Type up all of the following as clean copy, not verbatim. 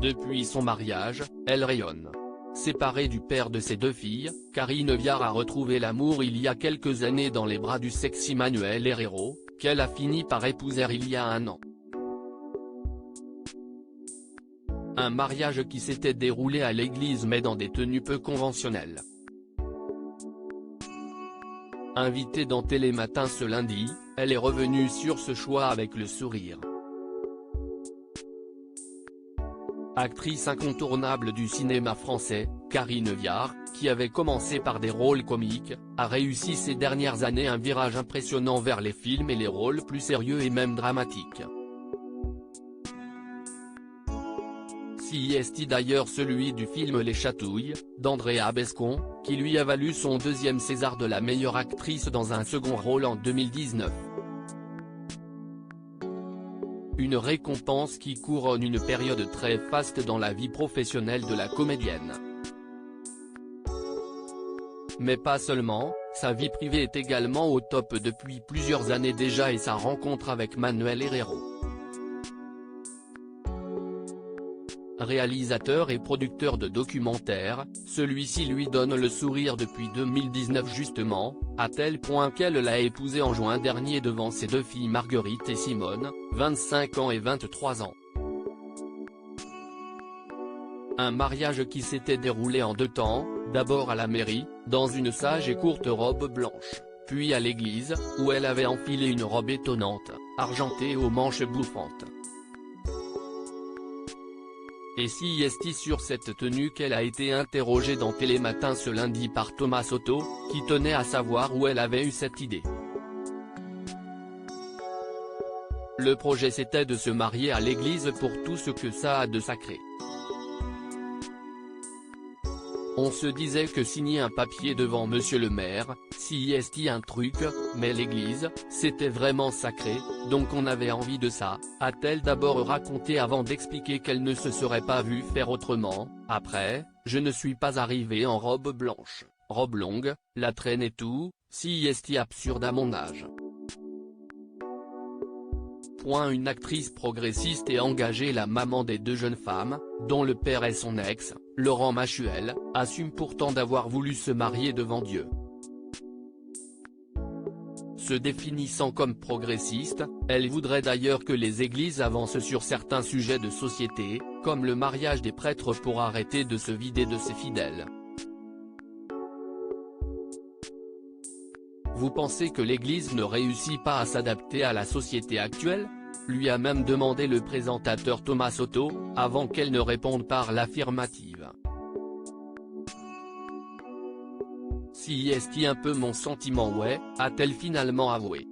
Depuis son mariage, elle rayonne. Séparée du père de ses 2 filles, Karine Viard a retrouvé l'amour il y a quelques années dans les bras du sexy Manuel Herrero, qu'elle a fini par épouser il y a 1 an. Un mariage qui s'était déroulé à l'église mais dans des tenues peu conventionnelles. Invitée dans Télématin ce lundi, elle est revenue sur ce choix avec le sourire. Actrice incontournable du cinéma français, Karine Viard, qui avait commencé par des rôles comiques, a réussi ces dernières années un virage impressionnant vers les films et les rôles plus sérieux et même dramatiques. Si est d'ailleurs celui du film Les Chatouilles, d'Andrea Bescon, qui lui a valu son 2e César de la meilleure actrice dans un second rôle en 2019. Une récompense qui couronne une période très faste dans la vie professionnelle de la comédienne. Mais pas seulement, sa vie privée est également au top depuis plusieurs années déjà et sa rencontre avec Manuel Herrero. Réalisateur et producteur de documentaires, celui-ci lui donne le sourire depuis 2019 justement, à tel point qu'elle l'a épousé en juin dernier devant ses 2 filles Marguerite et Simone, 25 ans et 23 ans. Un mariage qui s'était déroulé en 2 temps, d'abord à la mairie, dans une sage et courte robe blanche, puis à l'église, où elle avait enfilé une robe étonnante, argentée aux manches bouffantes. Et si est sur cette tenue qu'elle a été interrogée dans Télématin ce lundi par Thomas Soto, qui tenait à savoir où elle avait eu cette idée. Le projet c'était de se marier à l'église pour tout ce que ça a de sacré. On se disait que signer un papier devant monsieur le maire, si est un truc, mais l'église, c'était vraiment sacré, donc on avait envie de ça, a-t-elle d'abord raconté avant d'expliquer qu'elle ne se serait pas vue faire autrement. Après, je ne suis pas arrivée en robe blanche, robe longue, la traîne et tout, si est absurde à mon âge. Une actrice progressiste et engagée, la maman des 2 jeunes femmes, dont le père est son ex, Laurent Machuel, assume pourtant d'avoir voulu se marier devant Dieu. Se définissant comme progressiste, elle voudrait d'ailleurs que les églises avancent sur certains sujets de société, comme le mariage des prêtres pour arrêter de se vider de ses fidèles. Vous pensez que l'église ne réussit pas à s'adapter à la société actuelle ? Lui a même demandé le présentateur Thomas Soto, avant qu'elle ne réponde par l'affirmative. Si est un peu mon sentiment ouais, a-t-elle finalement avoué.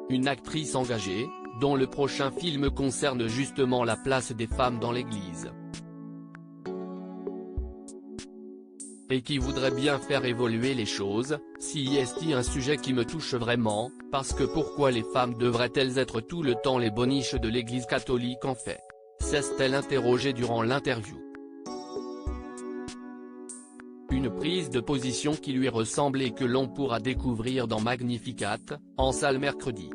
Une actrice engagée, dont le prochain film concerne justement la place des femmes dans l'église. Et qui voudrait bien faire évoluer les choses, si est un sujet qui me touche vraiment, parce que pourquoi les femmes devraient-elles être tout le temps les boniches de l'église catholique en fait, s'est-elle interrogée durant l'interview. Une prise de position qui lui ressemble et que l'on pourra découvrir dans Magnificat, en salle mercredi.